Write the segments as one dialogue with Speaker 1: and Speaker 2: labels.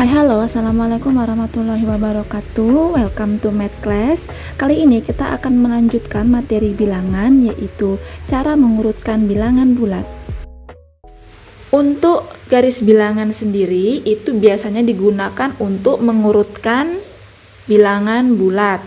Speaker 1: Hai halo, assalamualaikum warahmatullahi wabarakatuh. Welcome to Math Class. Kali ini kita akan melanjutkan materi bilangan, yaitu cara mengurutkan bilangan bulat. Untuk garis bilangan sendiri itu biasanya digunakan untuk mengurutkan bilangan bulat.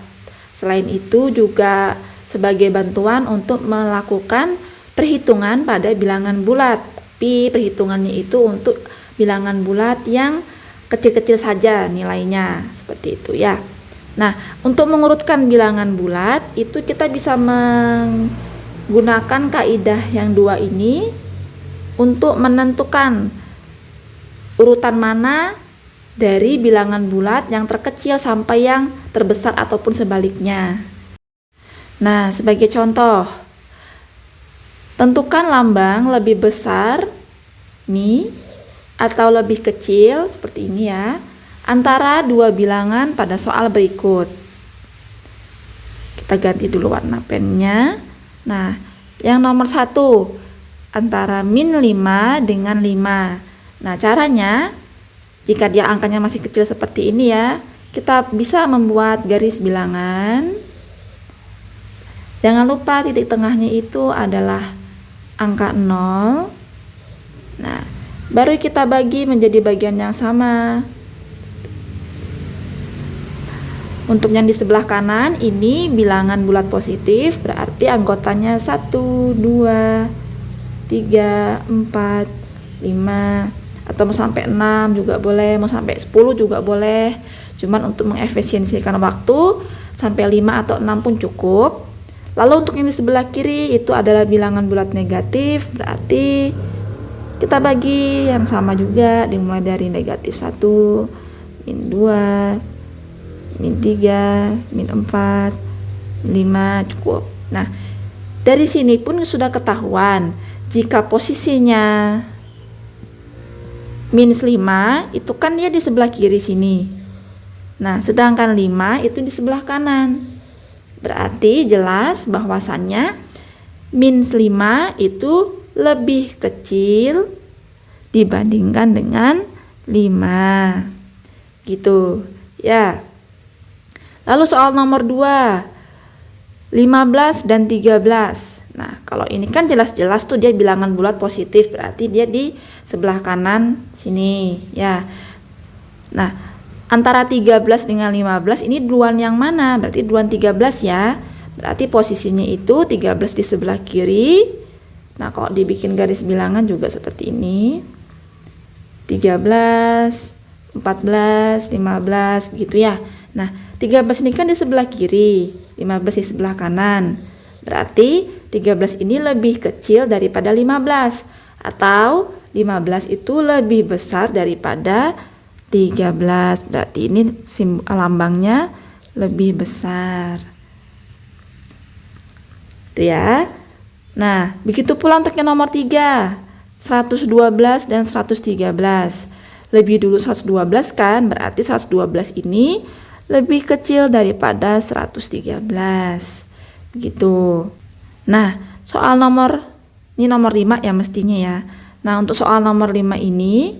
Speaker 1: Selain itu juga sebagai bantuan untuk melakukan perhitungan pada bilangan bulat. Tapi perhitungannya itu untuk bilangan bulat yang kecil-kecil saja nilainya, seperti itu ya. Nah, untuk mengurutkan bilangan bulat itu kita bisa menggunakan kaidah yang dua ini untuk menentukan urutan mana dari bilangan bulat yang terkecil sampai yang terbesar ataupun sebaliknya. Nah, sebagai contoh, tentukan lambang lebih besar nih atau lebih kecil seperti ini ya, antara dua bilangan pada soal berikut. Kita ganti dulu warna pennya. Nah, yang nomor 1 antara min 5 dengan 5. Nah, caranya jika dia angkanya masih kecil seperti ini ya, kita bisa membuat garis bilangan. Jangan lupa titik tengahnya itu adalah angka 0. Nah, baru kita bagi menjadi bagian yang sama. Untuk yang di sebelah kanan ini bilangan bulat positif, berarti anggotanya 1, 2, 3, 4, 5, atau mau sampai 6 juga boleh, mau sampai 10 juga boleh. Cuman untuk mengefisiensikan waktu sampai 5 atau 6 pun cukup. Lalu untuk yang di sebelah kiri itu adalah bilangan bulat negatif, berarti kita bagi yang sama juga, dimulai dari negatif 1, min 2, min 3, min 4, 5 cukup. Nah, dari sini pun sudah ketahuan jika posisinya minus 5 itu kan dia di sebelah kiri sini. Nah, sedangkan 5 itu di sebelah kanan. Berarti jelas bahwasannya minus 5 itu lebih kecil dibandingkan dengan 5 gitu ya. Lalu soal nomor 2, 15 dan 13. Nah, kalau ini kan jelas-jelas tuh dia bilangan bulat positif, berarti dia di sebelah kanan sini ya. Nah, antara 13 dengan 15 ini duluan yang mana? Berarti duluan 13 ya. Berarti posisinya itu 13 di sebelah kiri. Nah, kalau dibikin garis bilangan juga seperti ini. 13, 14, 15 begitu ya. Nah, 13 ini kan di sebelah kiri, 15 di sebelah kanan. Berarti 13 ini lebih kecil daripada 15, atau 15 itu lebih besar daripada 13. Berarti ini lambangnya lebih besar. Itu ya. Nah, begitu pula untuk yang nomor 3, 112 dan 113. Lebih dulu 112 kan, berarti 112 ini lebih kecil daripada 113. Begitu. Nah, soal ini nomor 5 ya mestinya ya. Nah, untuk soal nomor 5 ini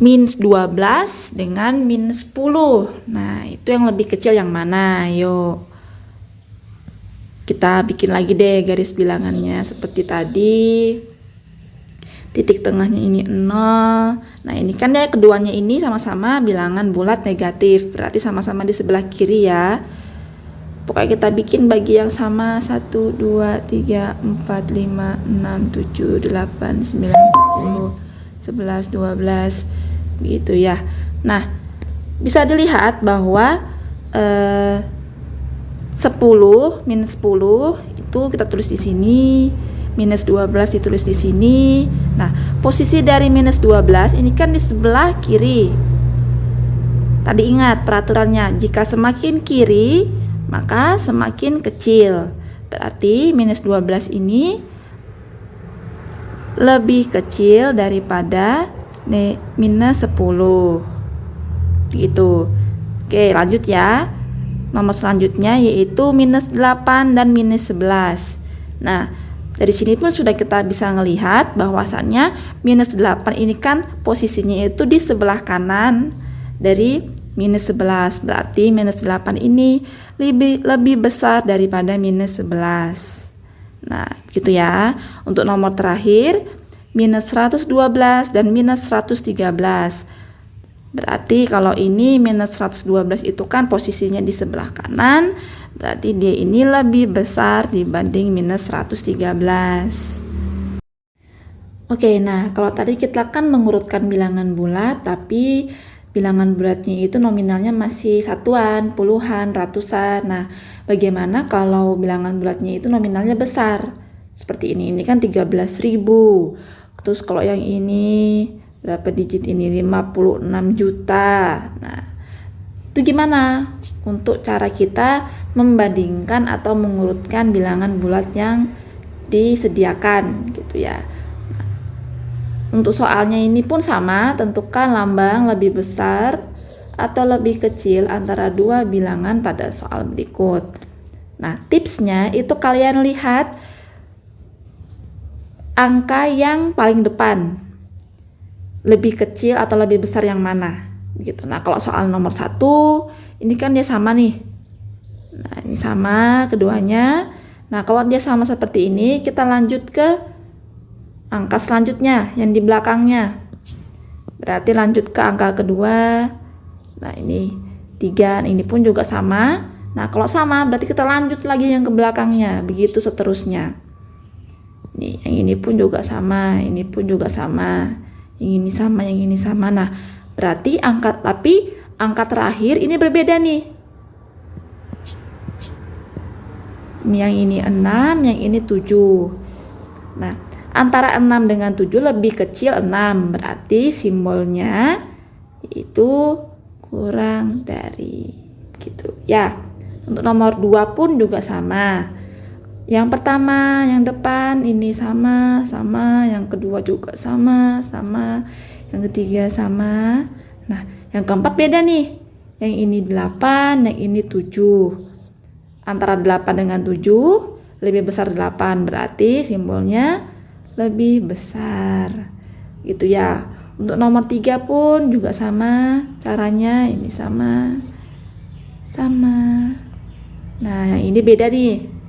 Speaker 1: minus 12 dengan minus 10. Nah, itu yang lebih kecil yang mana? Yuk. Kita bikin lagi deh garis bilangannya seperti tadi. Titik tengahnya ini 0. Nah, ini kan ya keduanya ini sama-sama bilangan bulat negatif, berarti sama-sama di sebelah kiri ya. Pokoknya kita bikin bagi yang sama 1, 2, 3, 4, 5, 6, 7, 8, 9, 10, 11, 12 begitu ya. Nah, bisa dilihat bahwa 10 minus 10 itu kita tulis di sini, minus 12 ditulis di sini. Nah, posisi dari minus 12 ini kan di sebelah kiri. Tadi ingat peraturannya, jika semakin kiri maka semakin kecil. Berarti minus 12 ini lebih kecil daripada minus 10 gitu. Oke, lanjut ya. Nomor selanjutnya yaitu minus 8 dan minus 11. Nah, dari sini pun sudah kita bisa melihat bahwasannya minus 8 ini kan posisinya itu di sebelah kanan dari minus 11. Berarti minus 8 ini lebih besar daripada minus 11. Nah, gitu ya. Untuk nomor terakhir, minus 112 dan minus 113. Berarti kalau ini minus 112 itu kan posisinya di sebelah kanan, berarti dia ini lebih besar dibanding minus 113. Oke, nah kalau tadi kita kan mengurutkan bilangan bulat, tapi bilangan bulatnya itu nominalnya masih satuan, puluhan, ratusan. Nah, bagaimana kalau bilangan bulatnya itu nominalnya besar? Seperti ini kan 13.000. Terus kalau yang ini berapa digit ini? 56 juta. Nah, itu gimana untuk cara kita membandingkan atau mengurutkan bilangan bulat yang disediakan gitu ya. Nah, untuk soalnya ini pun sama, tentukan lambang lebih besar atau lebih kecil antara dua bilangan pada soal berikut. Nah, tipsnya itu kalian lihat angka yang paling depan, lebih kecil atau lebih besar yang mana gitu. Nah, kalau soal nomor 1 ini kan dia sama nih. Nah, ini sama keduanya. Nah, kalau dia sama seperti ini, kita lanjut ke angka selanjutnya yang di belakangnya. Berarti lanjut ke angka kedua. Nah, ini 3, ini pun juga sama. Nah, kalau sama berarti kita lanjut lagi yang ke belakangnya, begitu seterusnya. Nih, yang ini pun juga sama, ini pun juga sama. Yang ini sama, yang ini sama. Nah, berarti angka terakhir ini berbeda nih. Ini yang ini 6, yang ini 7. Nah, antara 6 dengan 7 lebih kecil 6. Berarti simbolnya itu kurang dari gitu ya. Untuk nomor 2 pun juga sama. Yang pertama, yang depan ini sama, yang kedua juga sama, yang ketiga sama. Nah, yang keempat beda nih. Yang ini 8, yang ini 7. Antara 8 dengan 7 lebih besar 8, berarti simbolnya lebih besar. Gitu ya. Untuk nomor 3 pun juga sama, caranya ini sama. Nah, yang ini beda nih.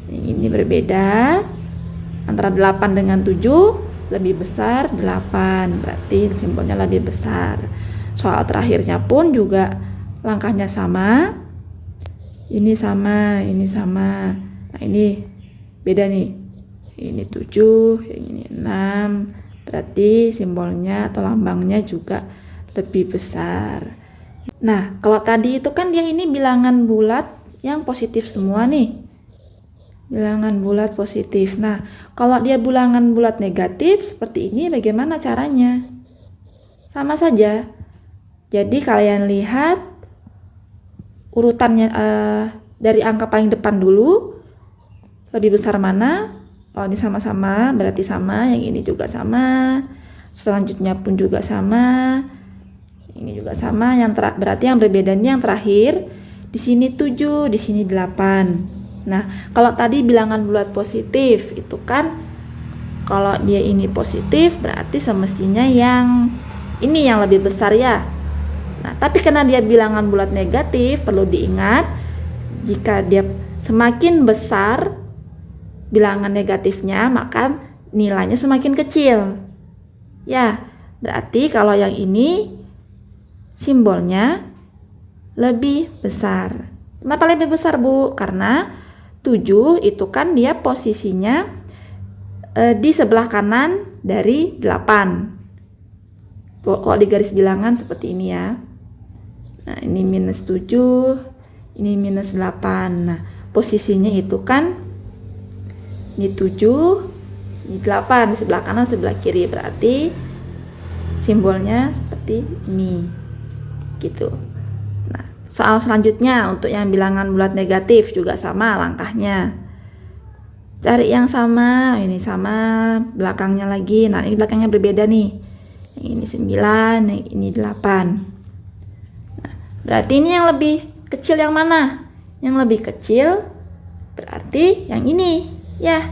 Speaker 1: Ini berbeda, antara 8 dengan 7 lebih besar 8, berarti simbolnya lebih besar. Soal terakhirnya pun juga langkahnya sama, ini sama. Nah, ini beda nih, ini 7, yang ini 6, berarti simbolnya atau lambangnya juga lebih besar. Nah, kalau tadi itu kan dia ini bilangan bulat yang positif semua nih. Bilangan bulat positif. Nah, kalau dia bilangan bulat negatif seperti ini, bagaimana caranya? Sama saja. Jadi kalian lihat urutannya dari angka paling depan dulu, lebih besar mana? Oh, ini sama-sama, berarti sama. Yang ini juga sama. Selanjutnya pun juga sama. Ini juga sama. Berarti yang berbedanya yang terakhir. Di sini 7, di sini 8. Nah, kalau tadi bilangan bulat positif itu kan kalau dia ini positif berarti semestinya yang ini yang lebih besar ya. Nah, tapi karena dia bilangan bulat negatif, perlu diingat jika dia semakin besar bilangan negatifnya, maka nilainya semakin kecil. Ya, berarti kalau yang ini simbolnya lebih besar. Kenapa lebih besar, Bu? Karena 7 itu kan dia posisinya di sebelah kanan dari 8. Kalau di garis bilangan seperti ini ya. Nah, ini minus 7, ini minus 8. Nah, posisinya itu kan ini 7, ini 8 di sebelah kanan, sebelah kiri. Berarti simbolnya seperti ini. Gitu. Soal selanjutnya untuk yang bilangan bulat negatif juga sama langkahnya. Cari yang sama, ini sama, belakangnya lagi. Nah, ini belakangnya berbeda nih. Yang ini 9, yang ini 8. Nah, berarti ini yang lebih kecil yang mana? Yang lebih kecil berarti yang ini, ya.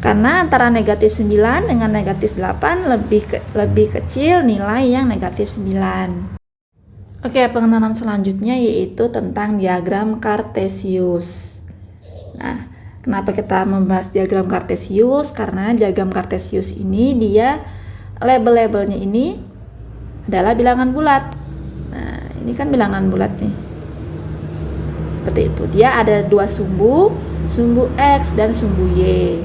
Speaker 1: Karena antara negatif 9 dengan negatif 8 lebih kecil nilai yang negatif 9. Oke, pengenalan selanjutnya yaitu tentang diagram Kartesius. Nah, kenapa kita membahas diagram Kartesius? Karena diagram Kartesius ini dia label-labelnya ini adalah bilangan bulat. Nah, ini kan bilangan bulat nih. Seperti itu. Dia ada dua sumbu X dan sumbu Y.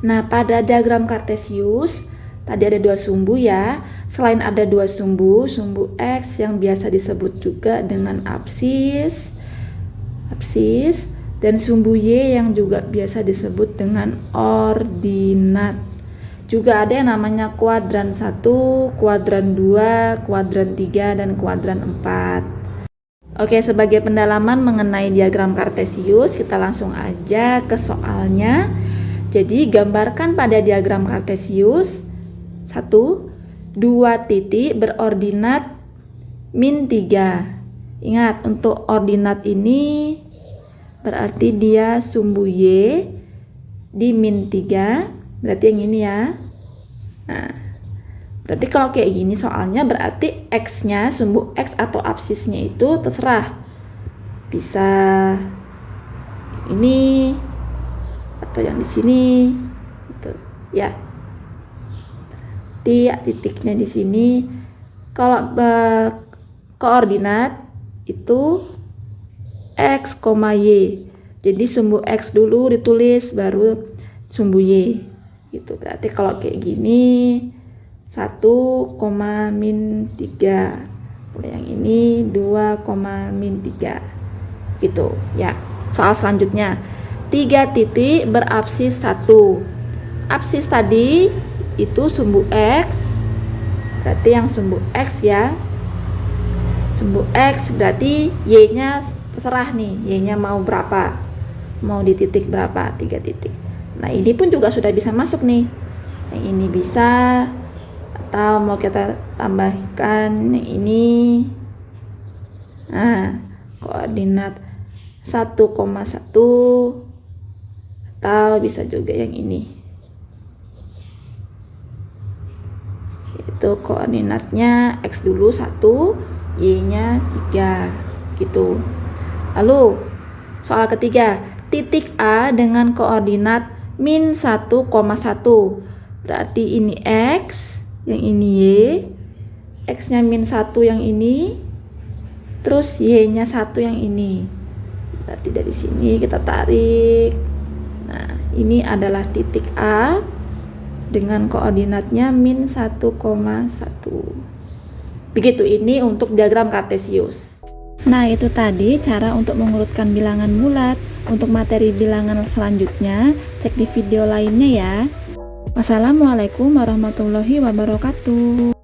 Speaker 1: Nah, pada diagram Kartesius tadi ada dua sumbu ya. Selain ada dua sumbu X yang biasa disebut juga dengan absis, dan sumbu Y yang juga biasa disebut dengan ordinat. Juga ada yang namanya kuadran 1, kuadran 2, kuadran 3, dan kuadran 4. Oke, sebagai pendalaman mengenai diagram Kartesius, kita langsung aja ke soalnya. Jadi, gambarkan pada diagram Kartesius 1, 2 titik berordinat min 3. Ingat, untuk ordinat ini berarti dia sumbu Y di min 3, berarti yang ini ya. Nah, berarti kalau kayak gini soalnya berarti X-nya, sumbu X atau absisnya itu terserah. Bisa ini atau yang di sini gitu ya. Titiknya di sini. Kalau koordinat itu X, Y. Jadi sumbu X dulu ditulis baru sumbu Y. Gitu. Berarti kalau kayak gini 1, min 3. Kalau yang ini 2, min 3. Gitu ya. Soal selanjutnya. 3 titik berabsis 1. Absis tadi itu sumbu X, berarti yang sumbu X ya. Sumbu X berarti Y-nya terserah nih, Y-nya mau berapa, mau di titik berapa, 3 titik. Nah, ini pun juga sudah bisa masuk nih. Yang ini bisa, atau mau kita tambahkan yang ini. Nah, koordinat 1,1, atau bisa juga yang ini. Itu koordinatnya X dulu 1, Y-nya 3 gitu. Lalu soal ketiga, titik A dengan koordinat min 1,1. Berarti ini X, yang ini Y. X-nya min 1 yang ini, terus Y-nya 1 yang ini. Berarti dari sini kita tarik. Nah, ini adalah titik A dengan koordinatnya min 1,1. Begitu ini untuk diagram Kartesius. Nah, itu tadi cara untuk mengurutkan bilangan bulat. Untuk materi bilangan selanjutnya, cek di video lainnya ya. Wassalamualaikum warahmatullahi wabarakatuh.